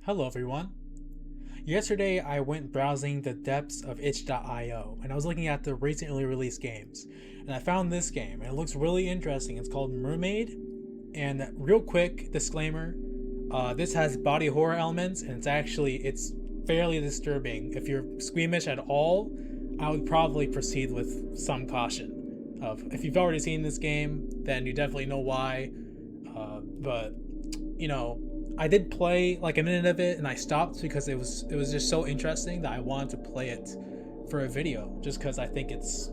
Hello everyone. Yesterday I went browsing the depths of itch.io and I was looking at the recently released games. And I found this game and it looks really interesting. It's called Mermade. And real quick disclaimer, this has body horror elements and it's fairly disturbing. If you're squeamish at all, I would probably proceed with some caution. If you've already seen this game, then you definitely know why. But you know, I did play like a minute of it and I stopped because it was just so interesting that I wanted to play it for a video just because I think it's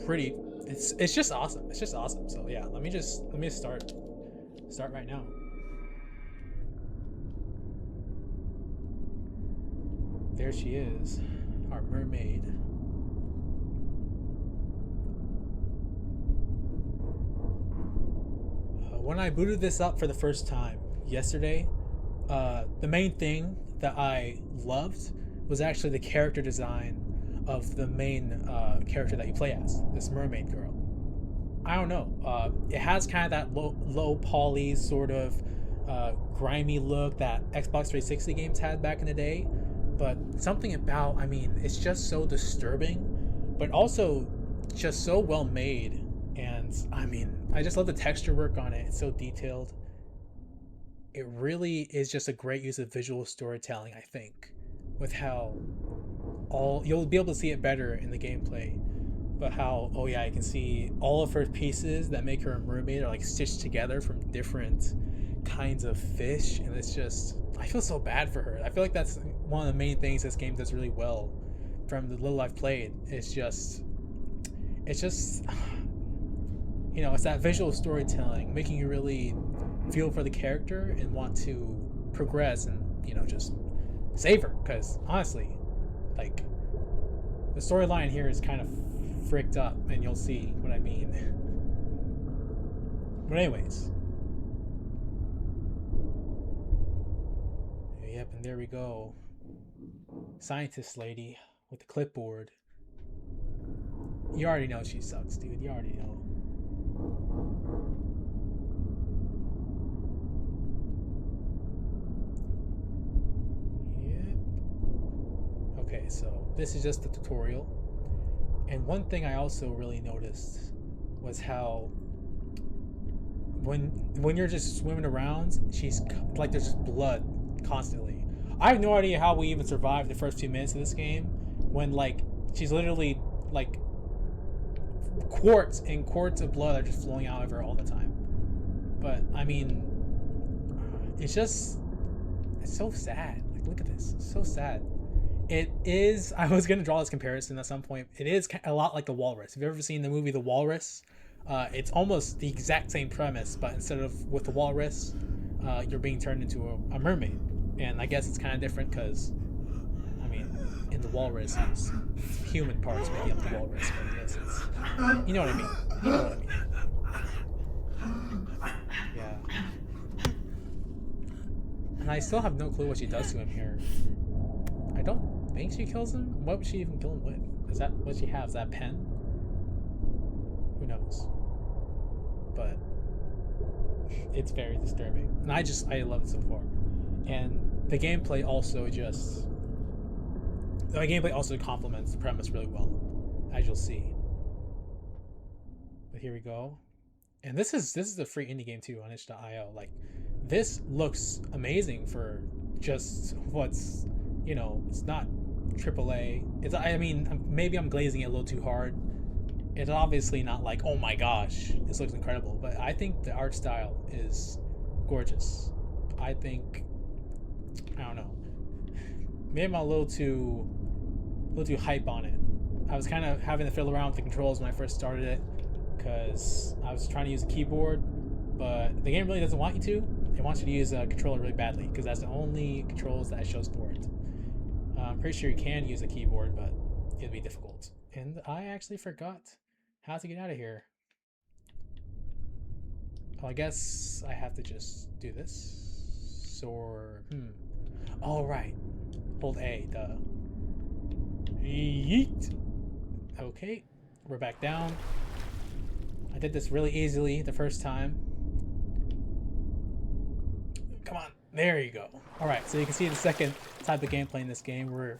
pretty it's just awesome. It's just awesome. So yeah, let me start right now. There she is, our mermaid. When I booted this up for the first time yesterday, the main thing that I loved was actually the character design of the main character that you play as, this mermaid girl. I don't know. It has kind of that low poly sort of grimy look that Xbox 360 games had back in the day, but something about, I mean, it's just so disturbing, but also just so well made. And I mean, I just love the texture work on it. It's so detailed. It really is just a great use of visual storytelling, I think, with how all you'll be able to see it better in the gameplay. But how, oh yeah, I can see all of her pieces that make her a mermaid are like stitched together from different kinds of fish, and it's just, I feel so bad for her. I feel like that's one of the main things this game does really well from the little I've played. It's just it's that visual storytelling making you really feel for the character and want to progress and just save her, because honestly, like, the storyline here is kind of fricked up and you'll see what I mean. But anyways, yep, and there we go, scientist lady with the clipboard. You already know she sucks, dude. You already know. Yep. Okay, so this is just the tutorial. And one thing I also really noticed was how when you're just swimming around, she's like, there's just blood constantly. I have no idea how we even survived the first few minutes of this game when, like, she's literally like quarts and quarts of blood are just flowing out of her all the time. But I mean, it's so sad. Like, look at this, it's so sad. It is. I was gonna draw this comparison at some point. It is a lot like The Walrus. Have you ever seen the movie The Walrus? It's almost the exact same premise, but instead of with the walrus, you're being turned into a mermaid. And I guess it's kind of different because, I mean, in The Walrus, it's human parts making up the walrus. But yes, you know what I mean. You know what I mean. Yeah. And I still have no clue what she does to him here. I don't think she kills him. What would she even kill him with? Is that what she has? That pen? Who knows? But it's very disturbing, and I love it so far. And the gameplay also complements the premise really well, as you'll see. But here we go. And this is a free indie game too on itch.io. Like, this looks amazing for just what's, it's not AAA. I mean, maybe I'm glazing it a little too hard. It's obviously not like, oh my gosh, this looks incredible, but I think the art style is gorgeous. I don't know. Maybe I'm a little too hype on it. I was kind of having to fiddle around with the controls when I first started it because I was trying to use a keyboard, but the game really doesn't want you to. It wants you to use a controller really badly because that's the only controls that it shows for it. I'm pretty sure you can use a keyboard, but it'd be difficult. And I actually forgot how to get out of here. Oh, I guess I have to just do this. Or, all right. Hold A, duh. Yeet. Okay, we're back down. I did this really easily the first time. Come on, There you go. Alright, so you can see the second type of gameplay in this game where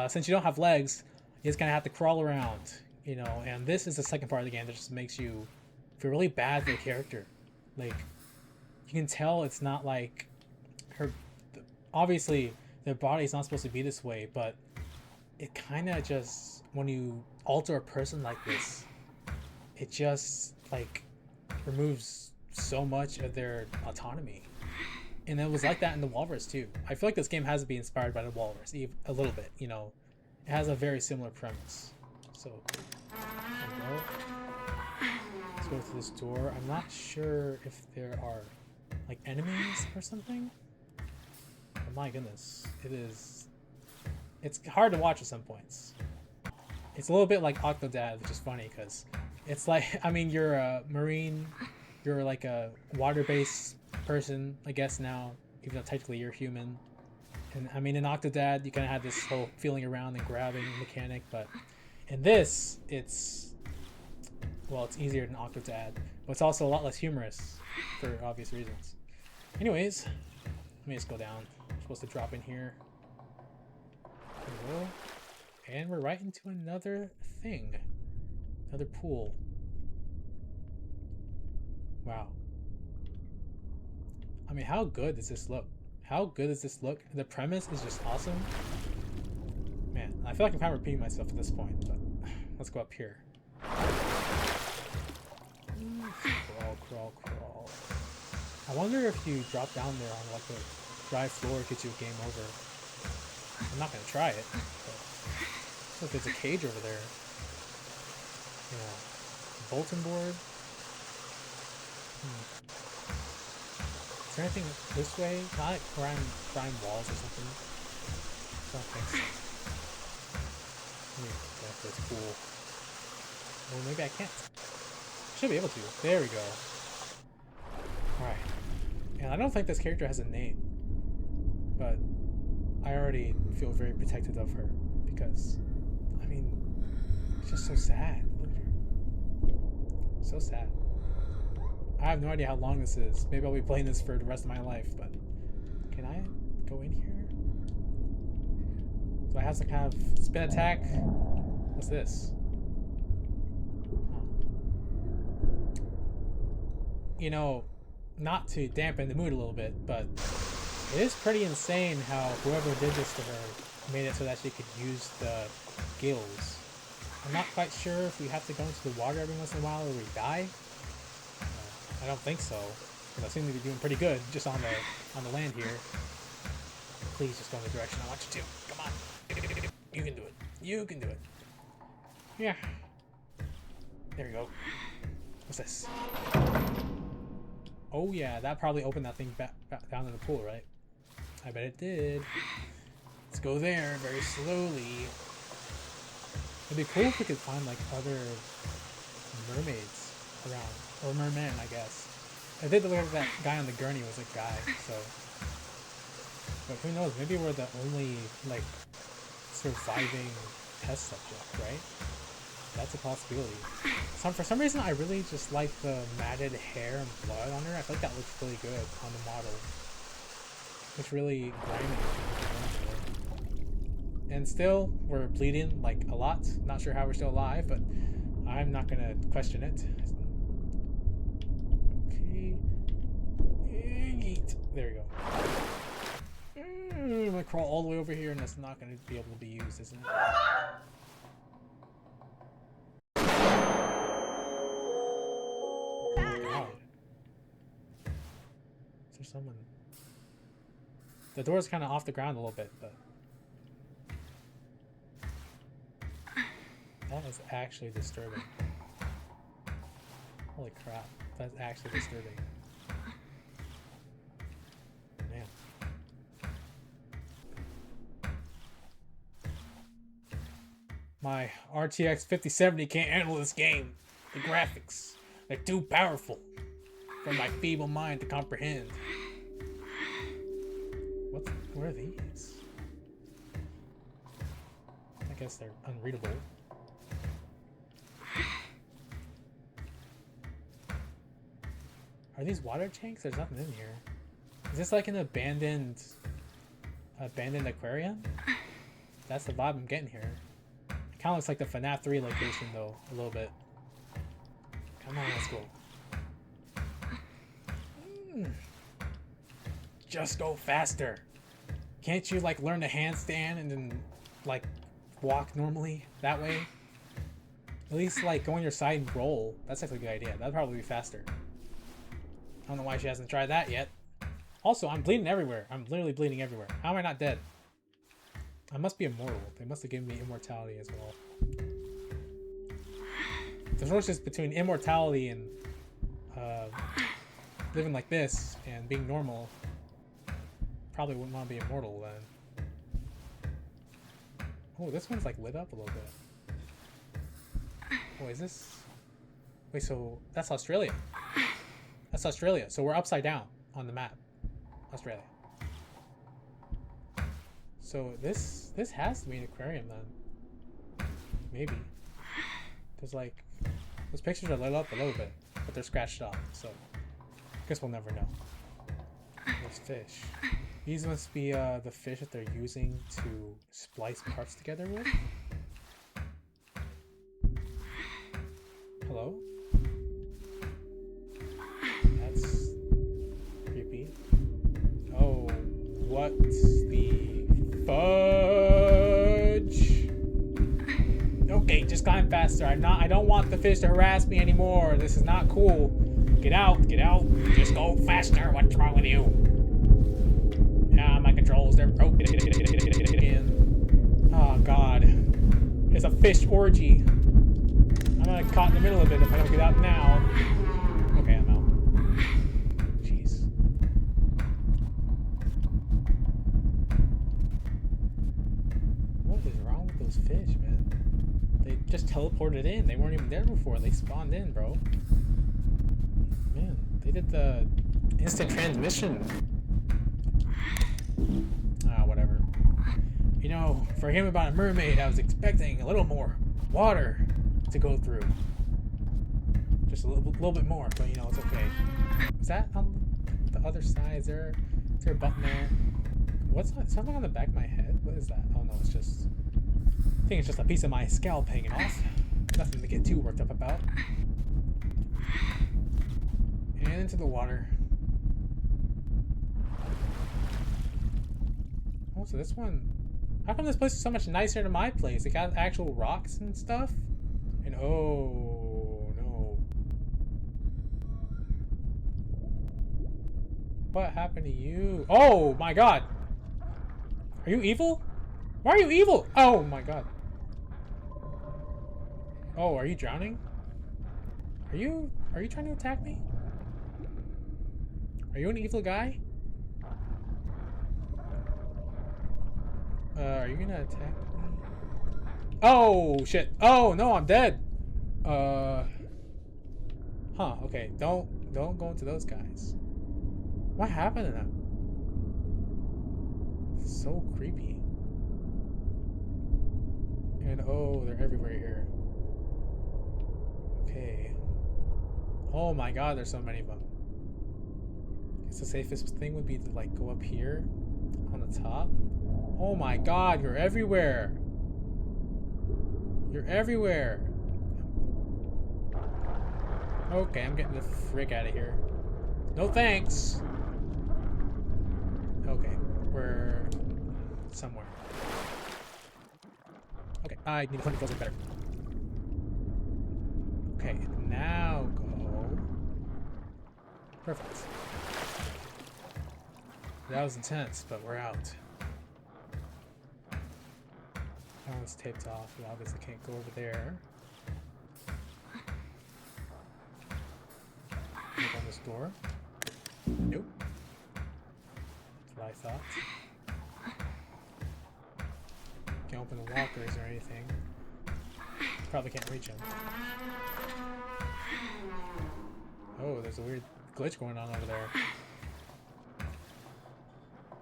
since you don't have legs, you just kind of have to crawl around, you know, and this is the second part of the game that just makes you feel really bad for the character. Like, you can tell it's not like her... Obviously, their body's not supposed to be this way, but it kind of just... When you alter a person like this, it just, like, removes so much of their autonomy. And it was like that in the Walrus too. I feel like this game has to be inspired by the Walrus, a little bit, you know. It has a very similar premise. So, there we go. Let's go to this door. I'm not sure if there are, like, enemies or something. Oh my goodness. It's hard to watch at some points. It's a little bit like Octodad, which is funny because it's like, I mean, you're a marine, you're like a water-based person, I guess now, even though technically you're human. And I mean, in Octodad, you kind of have this whole feeling around and grabbing mechanic, but in this, it's easier than Octodad, but it's also a lot less humorous for obvious reasons. Anyways, let me just go down. I'm supposed to drop in here. There we go. And we're right into another thing. Another pool. Wow. I mean, how good does this look? How good does this look? The premise is just awesome. Man, I feel like I'm kind of repeating myself at this point, but let's go up here. Crawl, crawl, crawl. I wonder if you drop down there on like the dry floor, it gets you a game over. I'm not gonna try it, but look, there's a cage over there. You know, bulletin board. Is there anything this way? Not like crime walls or something. I don't think so. Let me go after this pool. Well, maybe I can't. Should be able to. There we go. Alright. And I don't think this character has a name. But I already feel very protective of her. Because, I mean, it's just so sad. Look at her. So sad. I have no idea how long this is. Maybe I'll be playing this for the rest of my life, but... Can I go in here? Do I have some kind of spin attack? What's this? Huh. You know, not to dampen the mood a little bit, but... It is pretty insane how whoever did this to her made it so that she could use the gills. I'm not quite sure if we have to go into the water every once in a while or we die. I don't think so, because I seem to be doing pretty good just on the land here. Please just go in the direction I want you to. Come on. You can do it. You can do it. Yeah. There we go. What's this? Oh yeah, that probably opened that thing back down in the pool, right? I bet it did. Let's go there very slowly. It'd be cool if we could find like other mermaids around. Or merman, I guess. I did look like that guy on the gurney was a guy, so... But who knows, maybe we're the only, like, surviving test subject, right? That's a possibility. For some reason, I really just like the matted hair and blood on her. I feel like that looks really good on the model. It's really grimy. And still, we're bleeding, like, a lot. Not sure how we're still alive, but I'm not gonna question it. There we go. I'm gonna crawl all the way over here and that's not gonna be able to be used, isn't it? Oh my god. Is there someone? The door's kind of off the ground a little bit, but... That is actually disturbing. Holy crap. That's actually disturbing. My RTX 5070 can't handle this game. The graphics, they're too powerful for my feeble mind to comprehend. What are these? I guess they're unreadable. Are these water tanks? There's nothing in here. Is this like an abandoned aquarium? That's the vibe I'm getting here. It kind of looks like the FNAF 3 location though, a little bit. Come on, let's go. Just go faster. Can't you like learn to handstand and then like walk normally that way? At least like go on your side and roll. That's actually a good idea. That'd probably be faster. I don't know why she hasn't tried that yet. Also, I'm bleeding everywhere. I'm literally bleeding everywhere. How am I not dead? I must be immortal. They must have given me immortality as well. The difference between immortality and living like this and being normal, probably wouldn't want to be immortal then. Oh, this one's like lit up a little bit. Oh, is this? Wait, so that's Australia. That's Australia. So we're upside down on the map. Australia. So this has to be an aquarium then. Maybe. There's like, those pictures are lit up a little bit, but they're scratched off. So I guess we'll never know. There's fish. These must be the fish that they're using to splice parts together with. Hello? That's creepy. Oh, what the fudge? Okay, just climb faster. I don't want the fish to harass me anymore. This is not cool. Get out, get out. Just go faster. What's wrong with you? Ah, my controls, they're broken. Oh god. It's a fish orgy. I'm gonna get caught in the middle of it if I don't get out now. Okay, I'm out. Jeez. What is wrong with those fish, man? They just teleported in. They weren't even there before. They spawned in, bro. Man, they did the instant transmission. Ah, whatever. You know, for a game about a mermaid, I was expecting a little more water to go through. Just a little bit more, but you know, it's okay. Is that on the other side? Is there a button there? What's that? Something on the back of my head? What is that? Oh no, it's just... I think it's just a piece of my scalp hanging off. Nothing to get too worked up about. And into the water. Oh, so this one... How come this place is so much nicer than my place? It got actual rocks and stuff? And oh, no. What happened to you? Oh, my God. Are you evil? Why are you evil? Oh, my God. Oh, are you drowning? Are you trying to attack me? Are you an evil guy? Are you gonna attack me? Oh, shit. Oh, no, I'm dead. Huh, okay. Don't go into those guys. What happened to them? It's so creepy. And oh, they're everywhere here. Okay. Oh my god, there's so many of them. I guess the safest thing would be to like go up here on the top. Oh my god, you're everywhere. You're everywhere. Okay, I'm getting the frick out of here. No thanks. Okay, we're somewhere. Okay, I need to find it better. Okay, now go. Perfect. That was intense, but we're out. That one's taped off. We obviously can't go over there. Look on this door. Nope. That's what I thought. Can't open the walkers or anything. Probably can't reach them. Oh, there's a weird glitch going on over there.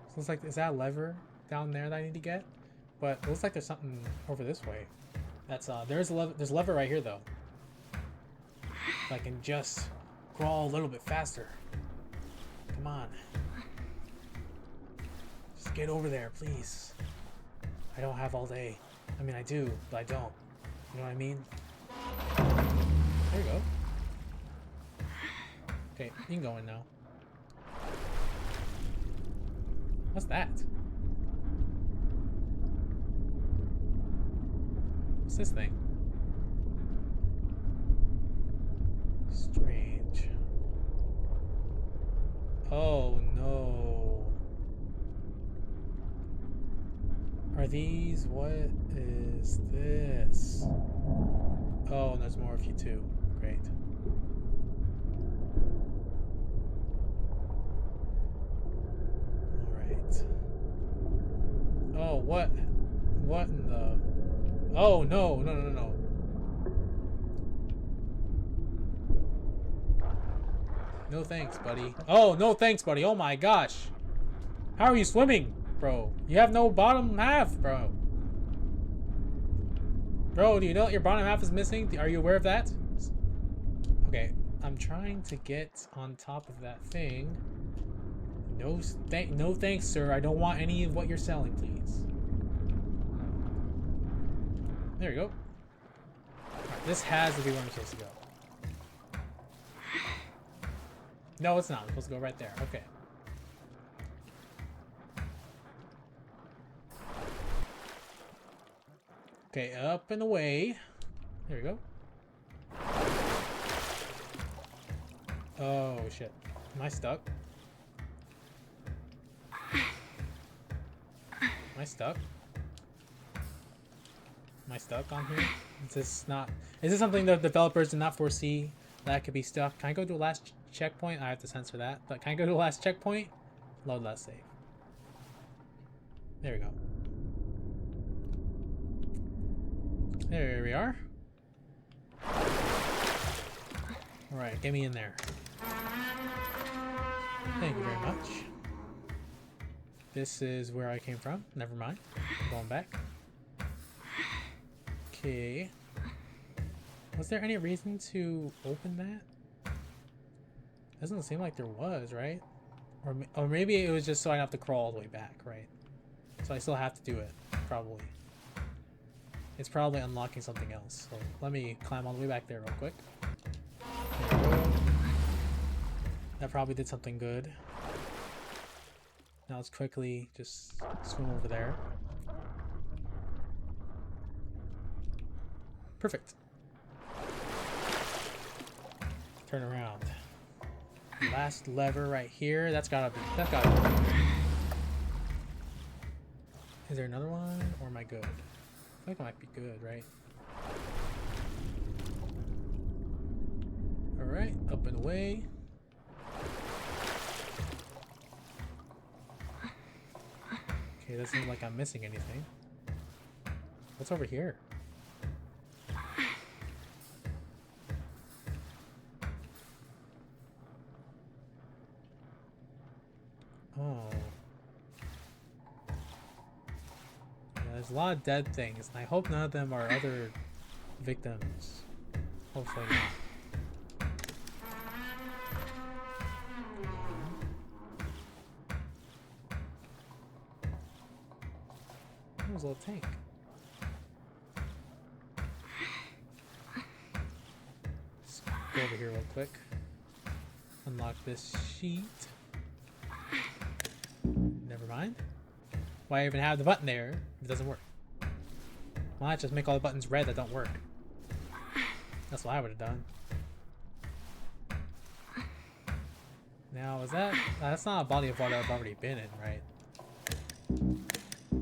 So it's like, is that a lever down there that I need to get? But it looks like there's something over this way. That's there's a lever right here though. If I can just crawl a little bit faster. Come on. get over there, please. I don't have all day. I mean, I do, but I don't. You know what I mean? There you go. Okay, you can go in now. What's that? What's this thing? Strange. Oh no. Are these... what is this? Oh, there's more of you too. Great. Alright. Oh, what? What in the... oh, no, no, no, no. No thanks, buddy. Oh, no thanks, buddy. Oh my gosh. How are you swimming, bro? You have no bottom half, bro. Bro, do you know that your bottom half is missing? Are you aware of that? Okay, I'm trying to get on top of that thing. No, no thanks, sir. I don't want any of what you're selling, please. There you go. Right, this has to be where I'm supposed to go. No, it's not. I'm supposed to go right there. Okay. Okay, up and away. There we go. Oh, shit. Am I stuck? Am I stuck? Am I stuck on here? Is this not... is this something that developers did not foresee that could be stuck? Can I go to the last checkpoint? I have to censor that. But can I go to the last checkpoint? Load last save. There we go. There we are. Alright, get me in there. Thank you very much. This is where I came from. Never mind. I'm going back. Okay. Was there any reason to open that? Doesn't seem like there was, right? Or maybe it was just so I don't have to crawl all the way back, right? So I still have to do it, probably. It's probably unlocking something else. So let me climb all the way back there real quick. There we go. That probably did something good. Now let's quickly just swim over there. Perfect. Turn around. Last lever right here. That's gotta be. Is there another one, or am I good? I think I might be good, right? Alright, up and away. Okay, doesn't look like I'm missing anything. What's over here? Oh. Yeah, there's a lot of dead things, and I hope none of them are other victims. Hopefully not. There's a little tank. Let's go over here real quick. Unlock this sheet. Never mind. Why even have the button there if it doesn't work? Why not just make all the buttons red that don't work? That's what I would have done. Now, is that... that's not a body of water I've already been in, right?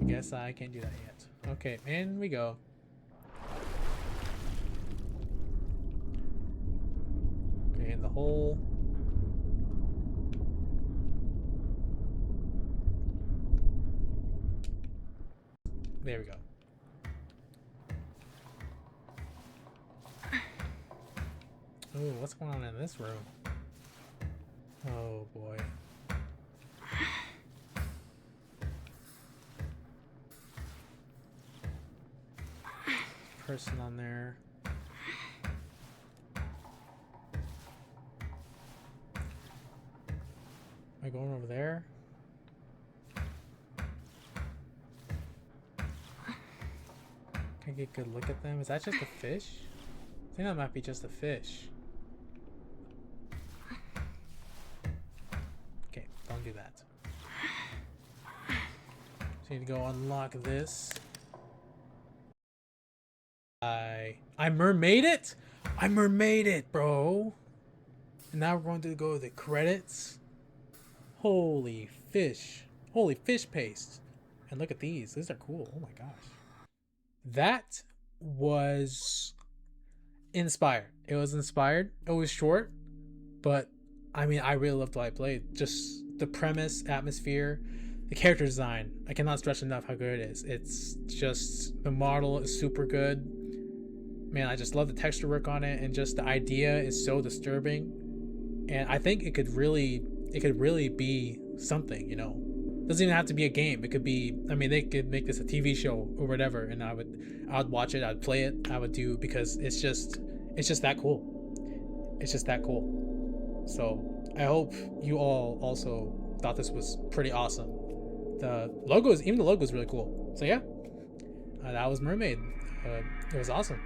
I guess I can't do that yet. Okay, in we go. Okay, in the hole. There we go. Ooh, what's going on in this room? Oh boy. Person on there. Am I going over there? Take a good look at them. Is that just a fish? I think that might be just a fish. Okay, don't do that. So you need to go unlock this. I mermaid it? I mermaid it, bro. And now we're going to go to the credits. Holy fish. Holy fish paste. And look at these. These are cool. Oh my gosh. That was inspired. It was inspired. It was short, but I mean, I really loved what I played. Just the premise, atmosphere, the character design. I cannot stress enough how good it is. It's just the model is super good. Man, I just love the texture work on it, and just the idea is so disturbing. And I think it could really be something, you know. It doesn't even have to be a game. It could be, I mean, they could make this a TV show or whatever, and I would watch it, I'd play it, I would do, because it's just that cool. It's just that cool. So I hope you all also thought this was pretty awesome. The logos, even the logo is really cool. So yeah, that was Mermaid. It was awesome.